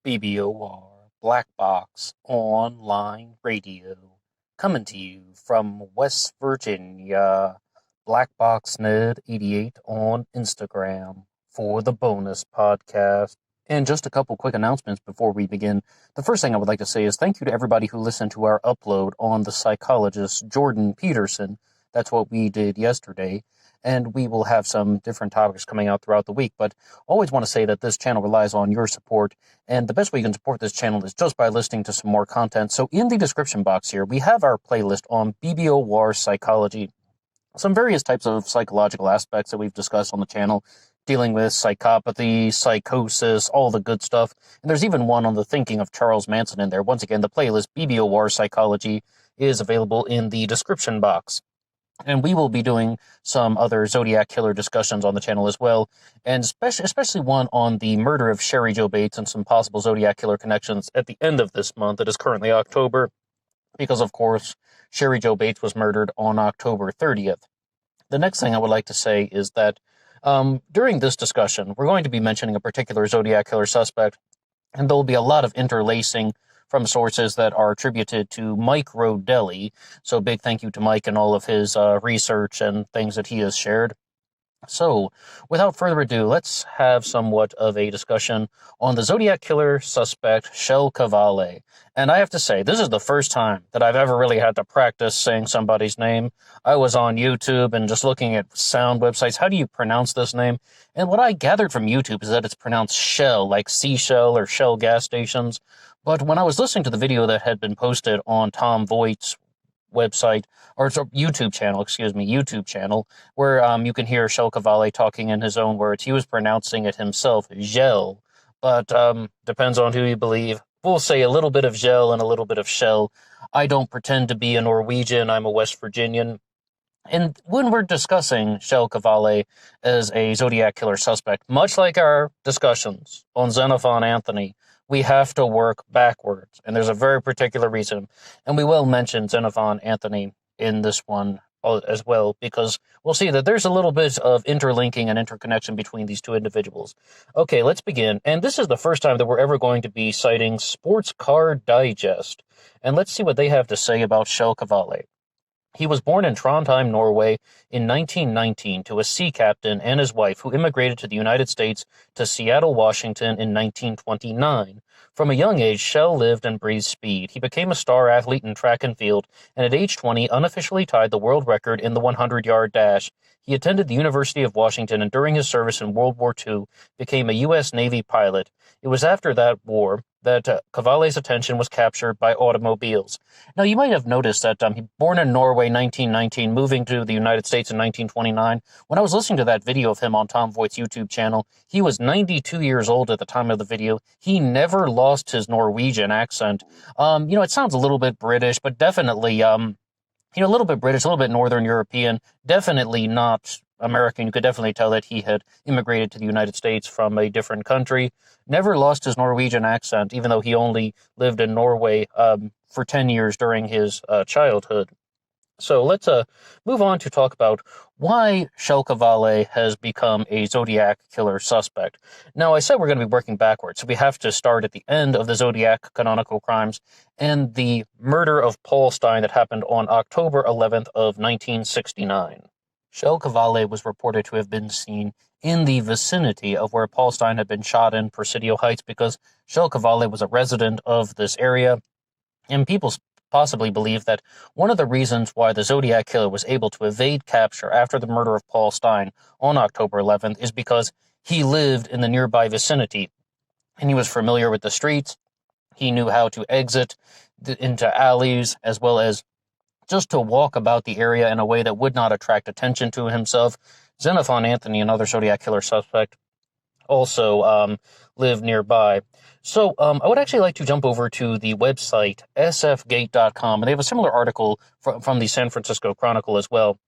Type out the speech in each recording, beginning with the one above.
BBOR Black Box Online Radio, coming to you from West Virginia. BlackboxNed88 on Instagram for the bonus podcast. And just a couple quick announcements before we begin. The first thing I would like to say is thank you to everybody who listened to our upload on the psychologist Jordan Peterson. That's what we did yesterday. And we will have some different topics coming out throughout the week. But always want to say that this channel relies on your support. And the best way you can support this channel is just by listening to some more content. So in the description box here, we have our playlist on BBOR psychology. Some various types of psychological aspects that we've discussed on the channel, dealing with psychopathy, psychosis, all the good stuff. And there's even one on the thinking of Charles Manson in there. Once again, the playlist BBOR psychology is available in the description box. And we will be doing some other Zodiac killer discussions on the channel as well, and especially one on the murder of Sherry Jo Bates and some possible Zodiac killer connections at the end of this month. It is currently October, because, of course, Sherry Jo Bates was murdered on October 30th. The next thing I would like to say is that during this discussion, we're going to be mentioning a particular Zodiac killer suspect, and there will be a lot of interlacing from sources that are attributed to Mike Rodelli. So big thank you to Mike and all of his research and things that he has shared. So without further ado, let's have somewhat of a discussion on the Zodiac killer suspect, Kjell Qvale. And I have to say, this is the first time that I've ever really had to practice saying somebody's name. I was on YouTube and just looking at sound websites. How do you pronounce this name? And what I gathered from YouTube is that it's pronounced Shell, like seashell or Shell gas stations. But when I was listening to the video that had been posted on Tom Voigt's website, or YouTube channel, where you can hear Kjell Qvale talking in his own words. He was pronouncing it himself, Gel, but depends on who you believe. We'll say a little bit of Gel and a little bit of Shell. I don't pretend to be a Norwegian. I'm a West Virginian. And when we're discussing Kjell Qvale as a Zodiac killer suspect, much like our discussions on Xenophon Anthony, we have to work backwards, and there's a very particular reason. And we will mention Xenophon Anthony in this one as well, because we'll see that there's a little bit of interlinking and interconnection between these two individuals. Okay, let's begin. And this is the first time that we're ever going to be citing Sports Car Digest. And let's see what they have to say about Kjell Qvale. He was born in Trondheim, Norway in 1919 to a sea captain and his wife who immigrated to the United States to Seattle, Washington in 1929. From a young age, Kjell lived and breathed speed. He became a star athlete in track and field, and at age 20 unofficially tied the world record in the 100-yard dash. He attended the University of Washington and during his service in World War II became a U.S. Navy pilot. It was after that war that Qvale's attention was captured by automobiles. Now, you might have noticed that he born in Norway 1919, moving to the United States in 1929. When I was listening to that video of him on Tom Voigt's YouTube channel, he was 92 years old at the time of the video. He never lost his Norwegian accent. It sounds a little bit British, but definitely, a little bit British, a little bit Northern European, definitely not American. You could definitely tell that he had immigrated to the United States from a different country. Never lost his Norwegian accent, even though he only lived in Norway for 10 years during his childhood. So let's move on to talk about why Kjell Qvale has become a Zodiac killer suspect. Now, I said we're going to be working backwards, so we have to start at the end of the Zodiac canonical crimes and the murder of Paul Stine that happened on October 11th of 1969. Kjell Qvale was reported to have been seen in the vicinity of where Paul Stine had been shot in Presidio Heights because Kjell Qvale was a resident of this area, and people possibly believe that one of the reasons why the Zodiac killer was able to evade capture after the murder of Paul Stine on October 11th is because he lived in the nearby vicinity, and he was familiar with the streets. He knew how to exit into alleys, as well as just to walk about the area in a way that would not attract attention to himself. Xenophon Anthony, another Zodiac killer suspect, also lived nearby. So I would actually like to jump over to the website SFGate.com, and they have a similar article from the San Francisco Chronicle as well.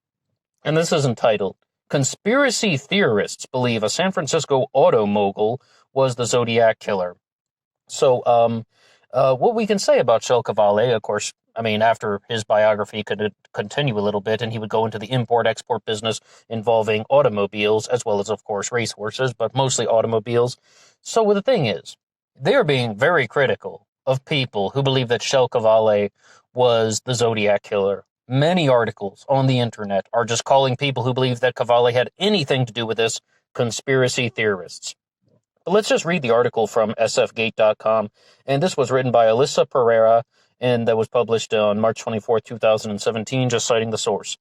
And this is entitled, Conspiracy Theorists Believe a San Francisco Auto Mogul Was the Zodiac Killer. So what we can say about Kjell Qvale, of course, after his biography could continue a little bit, and he would go into the import-export business involving automobiles, as well as, of course, racehorses, but mostly automobiles. So the thing is, They are being very critical of people who believe that Kjell Qvale was the Zodiac killer. Many articles on the internet are just calling people who believe that Qvale had anything to do with this conspiracy theorists. But let's just read the article from SFGate.com, and this was written by Alyssa Pereira, and that was published on March 24, 2017, just citing the source.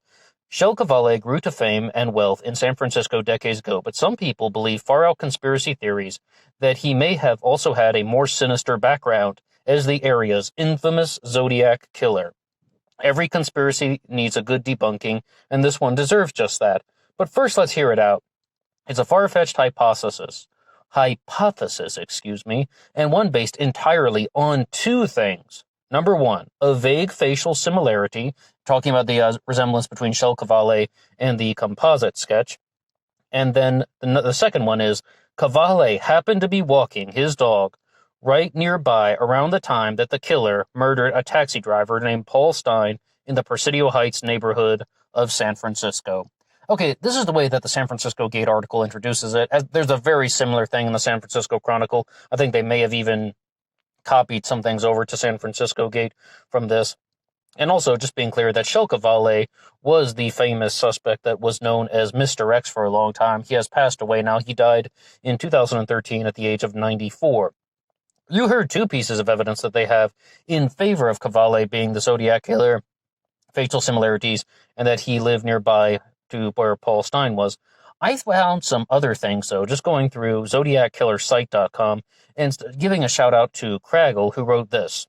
Kjell Qvale grew to fame and wealth in San Francisco decades ago, but some people believe far-out conspiracy theories that he may have also had a more sinister background as the area's infamous Zodiac killer. Every conspiracy needs a good debunking, and this one deserves just that. But first, let's hear it out. It's a far-fetched hypothesis, and one based entirely on two things. Number one, a vague facial similarity, talking about the resemblance between Kjell Qvale and the composite sketch. And then the second one is, Qvale happened to be walking his dog right nearby around the time that the killer murdered a taxi driver named Paul Stine in the Presidio Heights neighborhood of San Francisco. Okay, this is the way that the San Francisco Gate article introduces it. There's a very similar thing in the San Francisco Chronicle. I think they may have even copied some things over to San Francisco Gate from this. And also, just being clear that Kjell Qvale was the famous suspect that was known as Mr. X for a long time. He has passed away now. He died in 2013 at the age of 94. You heard two pieces of evidence that they have in favor of Qvale being the Zodiac killer, facial similarities, and that he lived nearby to where Paul Stine was. I found some other things, though, just going through ZodiacKillerSite.com and giving a shout out to Craggle, who wrote this.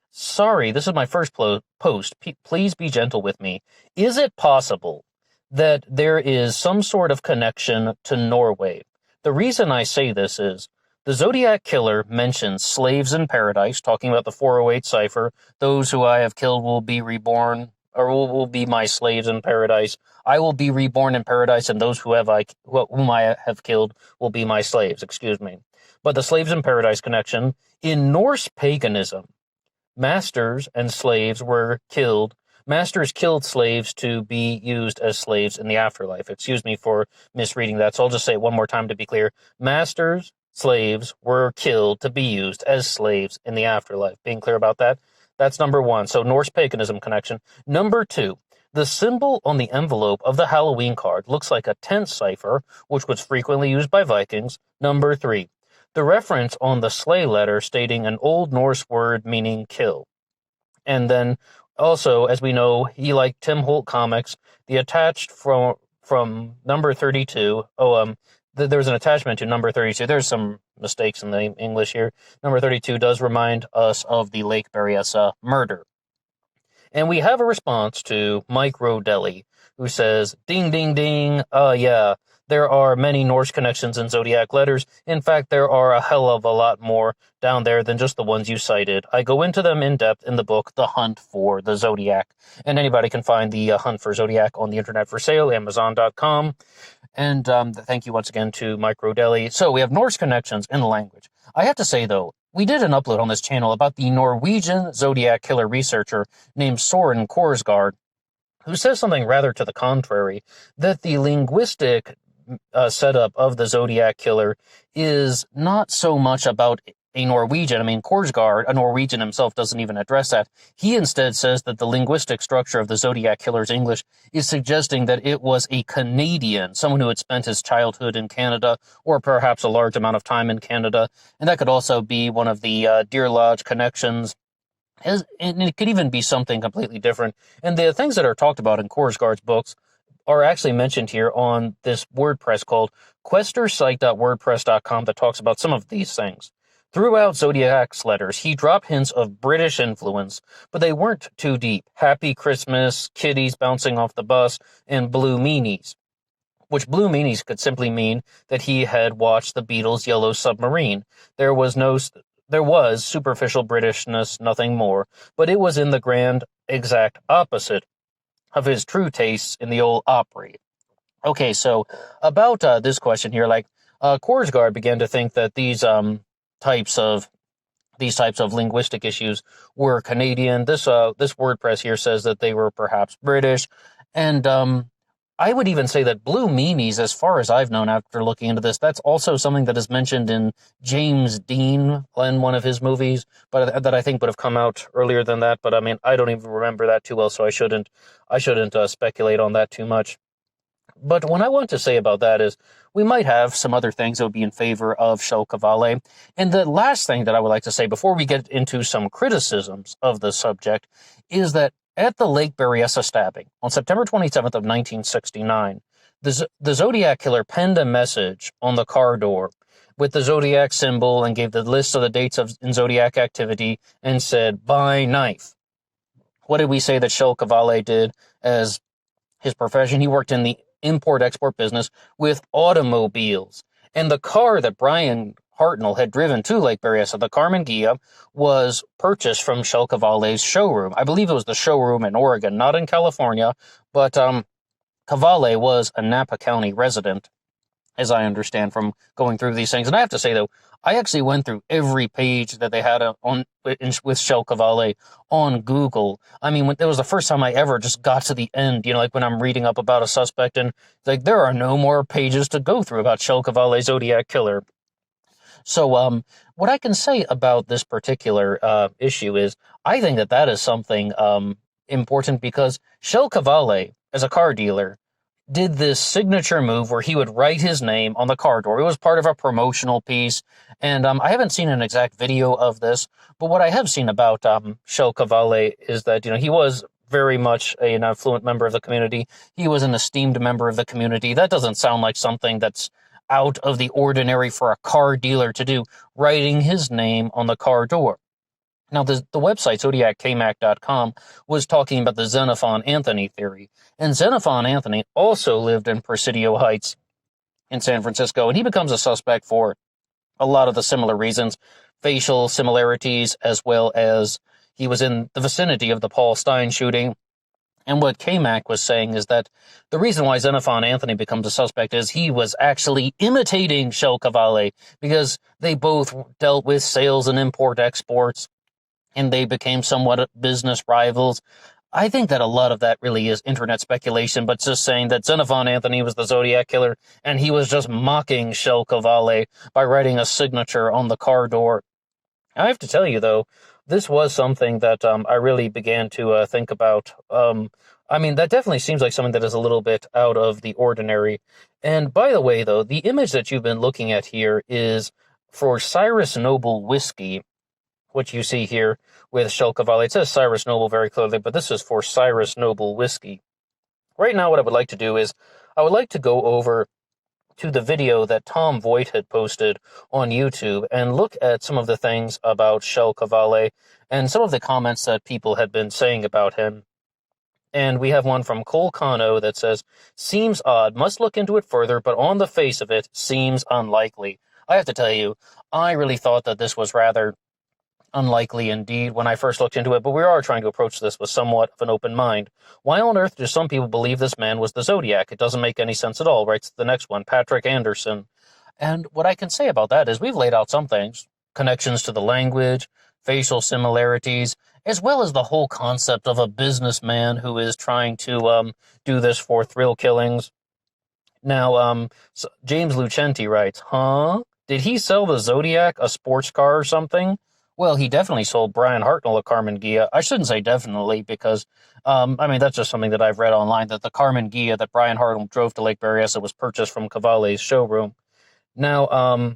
Sorry, this is my first post. Please be gentle with me. Is it possible that there is some sort of connection to Norway? The reason I say this is the Zodiac Killer mentions slaves in paradise, talking about the 408 cipher. Those who I have killed will be reborn, or will be my slaves in paradise. I will be reborn in paradise, and those whom I have killed will be my slaves. But the slaves in paradise connection, in Norse paganism, masters and slaves were killed. Masters killed slaves to be used as slaves in the afterlife. Excuse me for misreading that, so I'll just say it one more time to be clear. Masters, slaves were killed to be used as slaves in the afterlife. Being clear about that? That's number one. So Norse paganism connection. Number two, the symbol on the envelope of the Halloween card looks like a tent cipher, which was frequently used by Vikings. Number three, the reference on the sleigh letter stating an Old Norse word meaning kill. And then also, as we know, he liked Tim Holt comics. The attached from number 32. There's an attachment to number 32. There's some mistakes in the English here. Number 32 does remind us of the Lake Berryessa murder. And we have a response to Mike Rodelli, who says, ding, ding, ding, yeah, there are many Norse connections in Zodiac letters. In fact, there are a hell of a lot more down there than just the ones you cited. I go into them in depth in the book, The Hunt for the Zodiac. And anybody can find the Hunt for Zodiac on the internet for sale, Amazon.com. And thank you once again to Mike Rodelli. So we have Norse connections in the language. I have to say, though, we did an upload on this channel about the Norwegian Zodiac killer researcher named Soren Korsgaard, who says something rather to the contrary, that the linguistic setup of the Zodiac killer is not so much about a Norwegian. I mean, Korsgaard, a Norwegian himself, doesn't even address that. He instead says that the linguistic structure of the Zodiac killer's English is suggesting that it was a Canadian, someone who had spent his childhood in Canada, or perhaps a large amount of time in Canada. And that could also be one of the Deer Lodge connections. And it could even be something completely different. And the things that are talked about in Korsgaard's books are actually mentioned here on this WordPress called questorsite.wordpress.com that talks about some of these things. Throughout Zodiac's letters, he dropped hints of British influence, but they weren't too deep. Happy Christmas, kitties bouncing off the bus, and blue meanies, which blue meanies could simply mean that he had watched the Beatles' Yellow Submarine. There was superficial Britishness, nothing more, but it was in the grand exact opposite of his true tastes in the old Opry. Okay, so about this question here, Korsgaard began to think that these types of linguistic issues were Canadian. This WordPress here says that they were perhaps British, and I would even say that blue meanies, as far as I've known after looking into this, that's also something that is mentioned in James Dean in one of his movies, but that I think would have come out earlier than that. But I mean, I don't even remember that too well, so I shouldn't speculate on that too much. But what I want to say about that is we might have some other things that would be in favor of Kjell Qvale. And the last thing that I would like to say before we get into some criticisms of the subject is that at the Lake Berryessa stabbing on September 27th of 1969, the Zodiac killer penned a message on the car door with the Zodiac symbol and gave the list of the dates in Zodiac activity and said, "Buy knife." What did we say that Kjell Qvale did as his profession? He worked in the import-export business with automobiles. And the car that Brian Hartnell had driven to Lake Berryessa, the Karmann Ghia, was purchased from Kjell Qvale's showroom. I believe it was the showroom in Oregon, not in California, but Qvale was a Napa County resident, as I understand from going through these things. And I have to say, though, I actually went through every page that they had with Kjell Qvale on Google. I mean, it was the first time I ever just got to the end, like when I'm reading up about a suspect, and like there are no more pages to go through about Kjell Qvale, Zodiac killer. So what I can say about this particular issue is I think that is something important because Kjell Qvale, as a car dealer, did this signature move where he would write his name on the car door. It was part of a promotional piece, and I haven't seen an exact video of this, but what I have seen about Kjell Qvale is that, he was very much an affluent member of the community. He was an esteemed member of the community. That doesn't sound like something that's out of the ordinary for a car dealer to do, writing his name on the car door. Now, the website, ZodiacKmac.com, was talking about the Xenophon Anthony theory. And Xenophon Anthony also lived in Presidio Heights in San Francisco, and he becomes a suspect for a lot of the similar reasons, facial similarities, as well as he was in the vicinity of the Paul Stein shooting. And what Kmac was saying is that the reason why Xenophon Anthony becomes a suspect is he was actually imitating Kjell Qvale because they both dealt with sales and import-exports, and they became somewhat business rivals. I think that a lot of that really is internet speculation, but just saying that Xenophon Anthony was the Zodiac killer, and he was just mocking Kjell Qvale by writing a signature on the car door. I have to tell you, though, this was something that I really began to think about. I mean, that definitely seems like something that is a little bit out of the ordinary. And by the way, though, the image that you've been looking at here is for Cyrus Noble whiskey, which you see here with Kjell Qvale. It says Cyrus Noble very clearly, but this is for Cyrus Noble whiskey. Right now, what I would like to do is I would like to go over to the video that Tom Voigt had posted on YouTube and look at some of the things about Kjell Qvale and some of the comments that people had been saying about him. And we have one from Cole Cano that says, "Seems odd, must look into it further, but on the face of it, seems unlikely." I have to tell you, I really thought that this was rather unlikely indeed when I first looked into it, but we are trying to approach this with somewhat of an open mind. Why on earth do some people believe this man was the Zodiac? It doesn't make any sense at all, writes the next one, Patrick Anderson. And what I can say about that is we've laid out some things, connections to the language, facial similarities, as well as the whole concept of a businessman who is trying to do this for thrill killings. Now, so James Lucenti writes, Did he sell the Zodiac a sports car or something? Well, he definitely sold Brian Hartnell a Karmann Ghia. I shouldn't say definitely because, that's just something that I've read online, that the Karmann Ghia that Brian Hartnell drove to Lake Berryessa was purchased from Qvale's showroom. Now,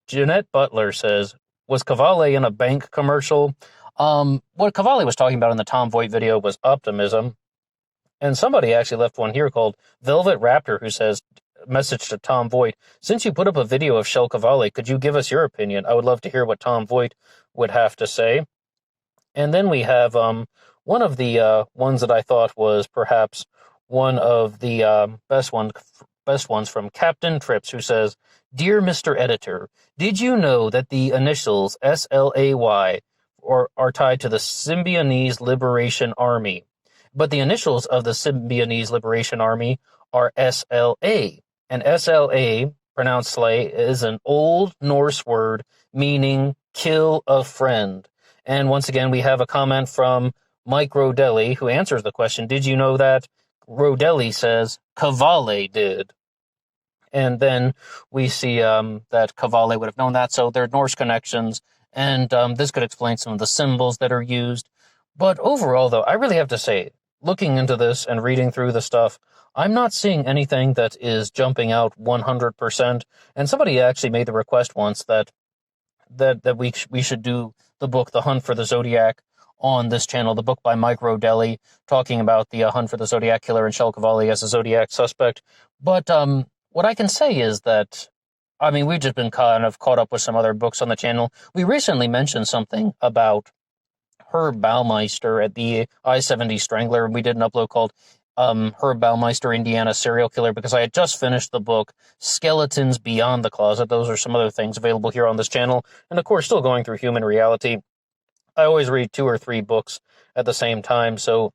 Jeanette Butler says, was Qvale in a bank commercial? What Qvale was talking about in the Tom Voigt video was optimism. And somebody actually left one here called Velvet Raptor who says, message to Tom Voigt, since you put up a video of Kjell Qvale, could you give us your opinion? I would love to hear what Tom Voigt would have to say. And then we have one of the ones that I thought was perhaps one of the best ones from Captain Trips, who says, Dear Mr. Editor, did you know that the initials SLAY are tied to the Symbionese Liberation Army? But the initials of the Symbionese Liberation Army are SLA. And SLA, pronounced slay, is an Old Norse word meaning kill a friend. And once again, we have a comment from Mike Rodelli, who answers the question, did you know that? Rodelli says Qvale did. And then we see that Qvale would have known that, so they're Norse connections, and this could explain some of the symbols that are used. But overall, though, I really have to say, looking into this and reading through the stuff, I'm not seeing anything that is jumping out 100%. And somebody actually made the request once that we should do the book The Hunt for the Zodiac on this channel, the book by Mike Rodelli, talking about the hunt for the Zodiac killer and Kjell Qvale as a Zodiac suspect. But what I can say is that, I mean, we've just been kind of caught up with some other books on the channel. We recently mentioned something about Herbalmeister at the I-70 Strangler, and we did an upload called Herbalmeister, Indiana Serial Killer, because I had just finished the book Skeletons Beyond the Closet. Those are some other things available here on this channel. And of course, still going through Human Reality. I always read 2 or 3 books at the same time, so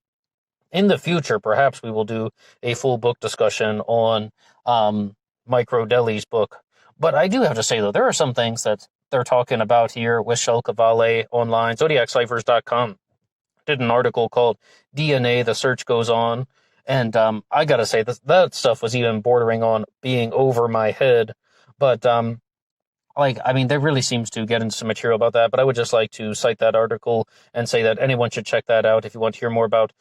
in the future, perhaps we will do a full book discussion on Mike Rodelli's book. But I do have to say, though, there are some things that they're talking about here with Kjell Qvale online. ZodiacCiphers.com did an article called DNA, The Search Goes On. And I got to say, that stuff was even bordering on being over my head. But there really seems to get into some material about that, but I would just like to cite that article and say that anyone should check that out if you want to hear more about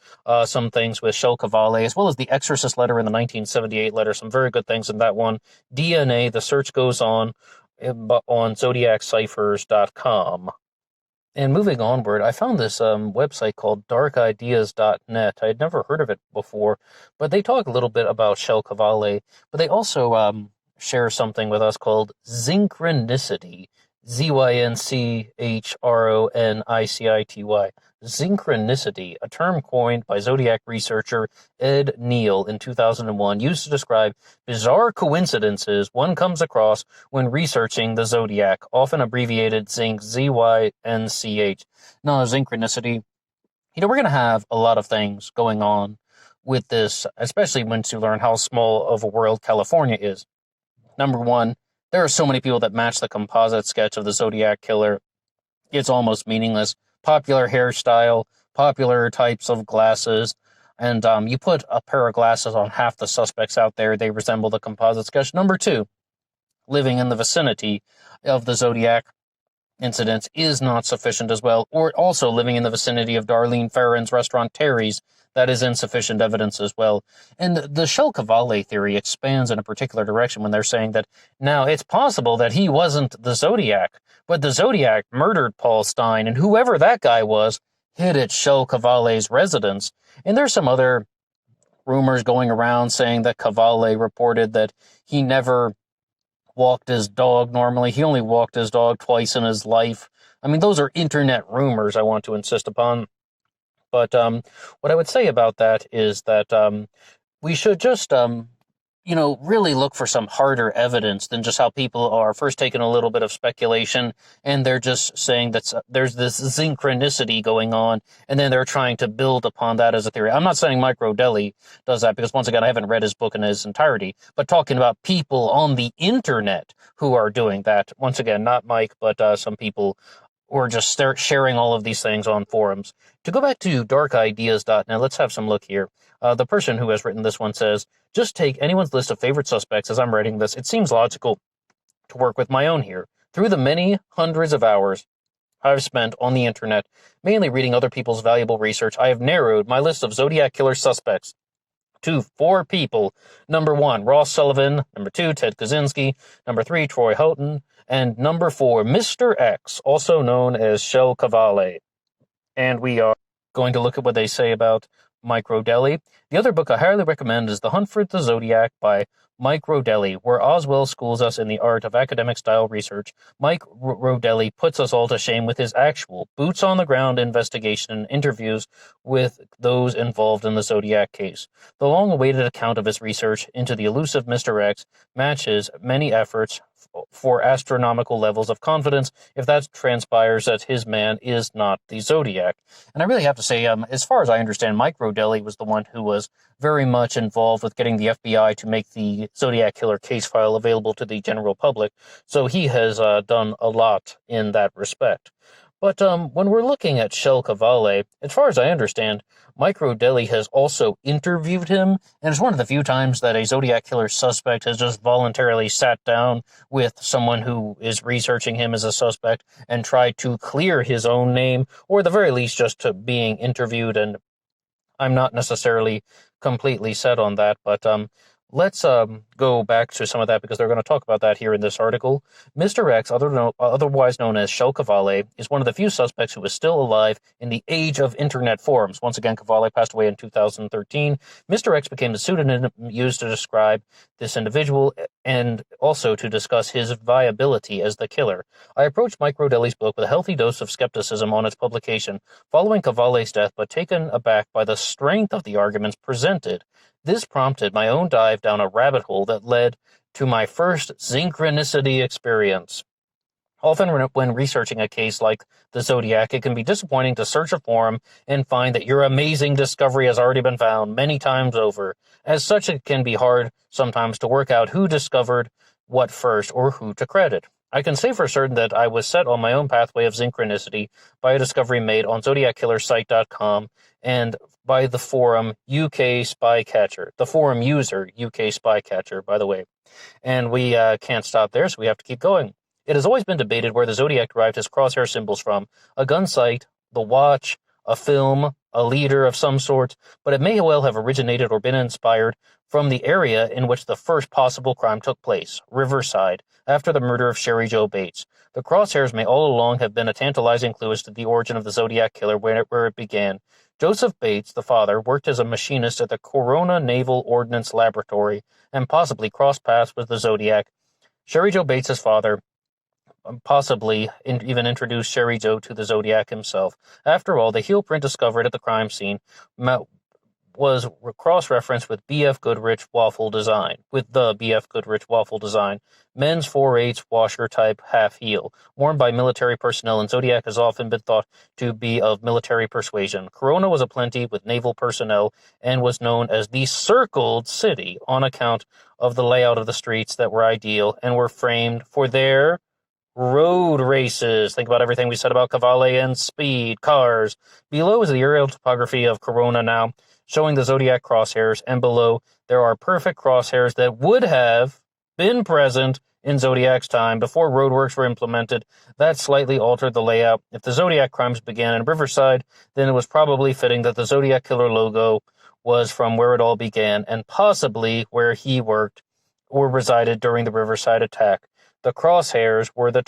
some things with Kjell Qvale, as well as the Exorcist letter and the 1978 letter. Some very good things in that one. DNA, The Search Goes On ZodiacCiphers.com. And moving onward, I found this website called darkideas.net. I had never heard of it before, but they talk a little bit about Kjell Qvale, but they also share something with us called synchronicity, ZYNCHRONICITY. Synchronicity, a term coined by Zodiac researcher Ed Neal in 2001, used to describe bizarre coincidences one comes across when researching the Zodiac, often abbreviated ZYNCH. Now, synchronicity, we're going to have a lot of things going on with this, especially once you learn how small of a world California is. Number one, there are so many people that match the composite sketch of the Zodiac killer. It's almost meaningless. Popular hairstyle, popular types of glasses, and you put a pair of glasses on half the suspects out there, they resemble the composite sketch. Number two, living in the vicinity of the Zodiac incidents is not sufficient as well, or also living in the vicinity of Darlene Ferrin's restaurant Terry's, that is insufficient evidence as well. And the Kjell Qvale theory expands in a particular direction when they're saying that now it's possible that he wasn't the Zodiac, but the Zodiac murdered Paul Stein, and whoever that guy was hid at Kjell Qvale's residence. And there's some other rumors going around saying that Qvale reported that he never walked his dog normally. He only walked his dog twice in his life. I mean, those are internet rumors, I want to insist upon. But what I would say about that is that we should just, really look for some harder evidence than just how people are first taking a little bit of speculation, and they're just saying that there's this synchronicity going on, and then they're trying to build upon that as a theory. I'm not saying Mike Rodelli does that, because once again, I haven't read his book in its entirety, but talking about people on the internet who are doing that. Once again, not Mike, but some people or just start sharing all of these things on forums. To go back to darkideas.net, let's have some look here. The person who has written this one says, just take anyone's list of favorite suspects as I'm writing this. It seems logical to work with my own here. Through the many hundreds of hours I've spent on the internet, mainly reading other people's valuable research, I have narrowed my list of Zodiac killer suspects to 4 people. Number 1, Ross Sullivan. Number 2, Ted Kaczynski. Number 3, Troy Houghton. And number 4, Mr. X, also known as Kjell Qvale. And we are going to look at what they say about Mike Rodelli. The other book I highly recommend is The Hunt for the Zodiac by Mike Rodelli, where Oswell schools us in the art of academic-style research. Mike Rodelli puts us all to shame with his actual boots-on-the-ground investigation and interviews with those involved in the Zodiac case. The long-awaited account of his research into the elusive Mr. X matches many efforts for astronomical levels of confidence if that transpires that his man is not the Zodiac. And I really have to say, as far as I understand, Mike Rodelli was the one who was very much involved with getting the FBI to make the Zodiac Killer case file available to the general public, so he has done a lot in that respect. But when we're looking at Kjell Qvale, as far as I understand, Micro Deli has also interviewed him, and it's one of the few times that a Zodiac killer suspect has just voluntarily sat down with someone who is researching him as a suspect and tried to clear his own name, or at the very least just to being interviewed. And I'm not necessarily completely set on that, but let's go back to some of that because they're going to talk about that here in this article. Mr. X, otherwise known as Kjell Qvale, is one of the few suspects who is still alive in the age of internet forums. Once again, Qvale passed away in 2013. Mr. X became the pseudonym used to describe this individual and also to discuss his viability as the killer. I approached Micro Deli's book with a healthy dose of skepticism on its publication following Qvale's death, but taken aback by the strength of the arguments presented. This prompted my own dive down a rabbit hole that led to my first synchronicity experience. Often when researching a case like the Zodiac, it can be disappointing to search a forum and find that your amazing discovery has already been found many times over. As such, it can be hard sometimes to work out who discovered what first or who to credit. I can say for certain that I was set on my own pathway of synchronicity by a discovery made on ZodiacKillersite.com and by the forum UK Spycatcher, the forum user UK Spycatcher, by the way. And we can't stop there, so we have to keep going. It has always been debated where the Zodiac derived his crosshair symbols from, a gun sight, the watch, a film, a leader of some sort, but it may well have originated or been inspired from the area in which the first possible crime took place, Riverside, after the murder of Sherry Jo Bates. The crosshairs may all along have been a tantalizing clue as to the origin of the Zodiac killer where it began. Joseph Bates, the father, worked as a machinist at the Corona Naval Ordnance Laboratory and possibly crossed paths with the Zodiac. Sherry Jo Bates' father possibly even introduced Sherry Jo to the Zodiac himself. After all, the heel print discovered at the crime scene was cross-referenced with B.F. Goodrich waffle design, men's 4/8 washer-type half-heel, worn by military personnel, and Zodiac has often been thought to be of military persuasion. Corona was aplenty with naval personnel and was known as the Circled City on account of the layout of the streets that were ideal and were framed for their road races. Think about everything we said about Qvale and speed, cars. Below is the aerial topography of Corona now, showing the Zodiac crosshairs, and below there are perfect crosshairs that would have been present in Zodiac's time before roadworks were implemented. That slightly altered the layout. If the Zodiac crimes began in Riverside, then it was probably fitting that the Zodiac killer logo was from where it all began, and possibly where he worked or resided during the Riverside attack. The crosshairs were the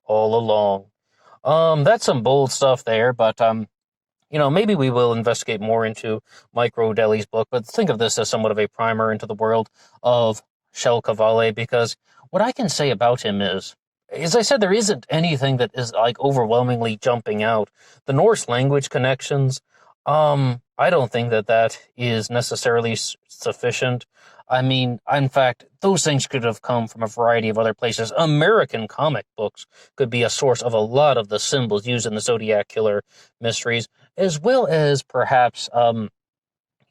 all along. That's some bold stuff there, but maybe we will investigate more into Micro Deli's book, but think of this as somewhat of a primer into the world of Kjell Qvale, because what I can say about him is, as I said, there isn't anything that is like overwhelmingly jumping out. The Norse language connections, I don't think that is necessarily sufficient. I mean, in fact, those things could have come from a variety of other places. American comic books could be a source of a lot of the symbols used in the Zodiac Killer mysteries, as well as perhaps,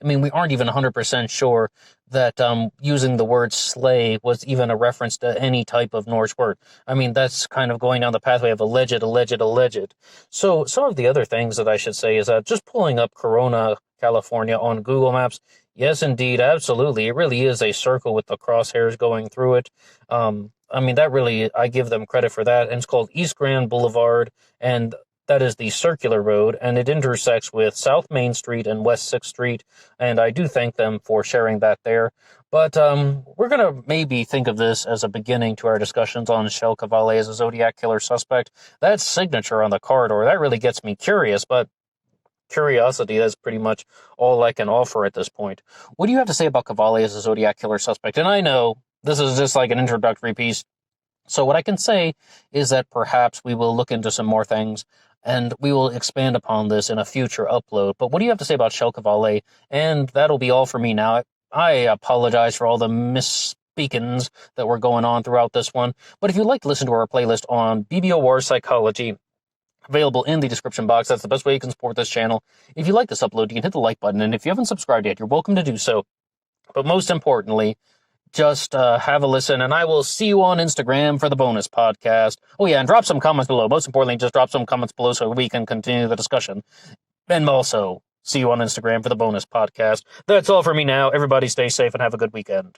we aren't even 100% sure that using the word slay was even a reference to any type of Norse word. I mean, that's kind of going down the pathway of alleged. So some of the other things that I should say is just pulling up Corona, California on Google Maps. Yes, indeed, absolutely. It really is a circle with the crosshairs going through it. That really, I give them credit for that. And it's called East Grand Boulevard, and that is the circular road, and it intersects with South Main Street and West 6th Street, and I do thank them for sharing that there. But we're going to maybe think of this as a beginning to our discussions on Kjell Qvale as a Zodiac killer suspect. That signature on the corridor, that really gets me curious, but curiosity, that's pretty much all I can offer at this point. What do you have to say about Qvale as a Zodiac killer suspect? And I know this is just like an introductory piece, so what I can say is that perhaps we will look into some more things, and we will expand upon this in a future upload. But what do you have to say about Kjell Qvale? And that'll be all for me now. I apologize for all the misspeakings that were going on throughout this one. But if you'd like to listen to our playlist on BBO War Psychology, available in the description box, that's the best way you can support this channel. If you like this upload, you can hit the like button, and if you haven't subscribed yet, you're welcome to do so. But most importantly, just have a listen, and I will see you on Instagram for the bonus podcast. Oh yeah, and drop some comments below. Most importantly, just drop some comments below so we can continue the discussion. And also, see you on Instagram for the bonus podcast. That's all for me now. Everybody stay safe and have a good weekend.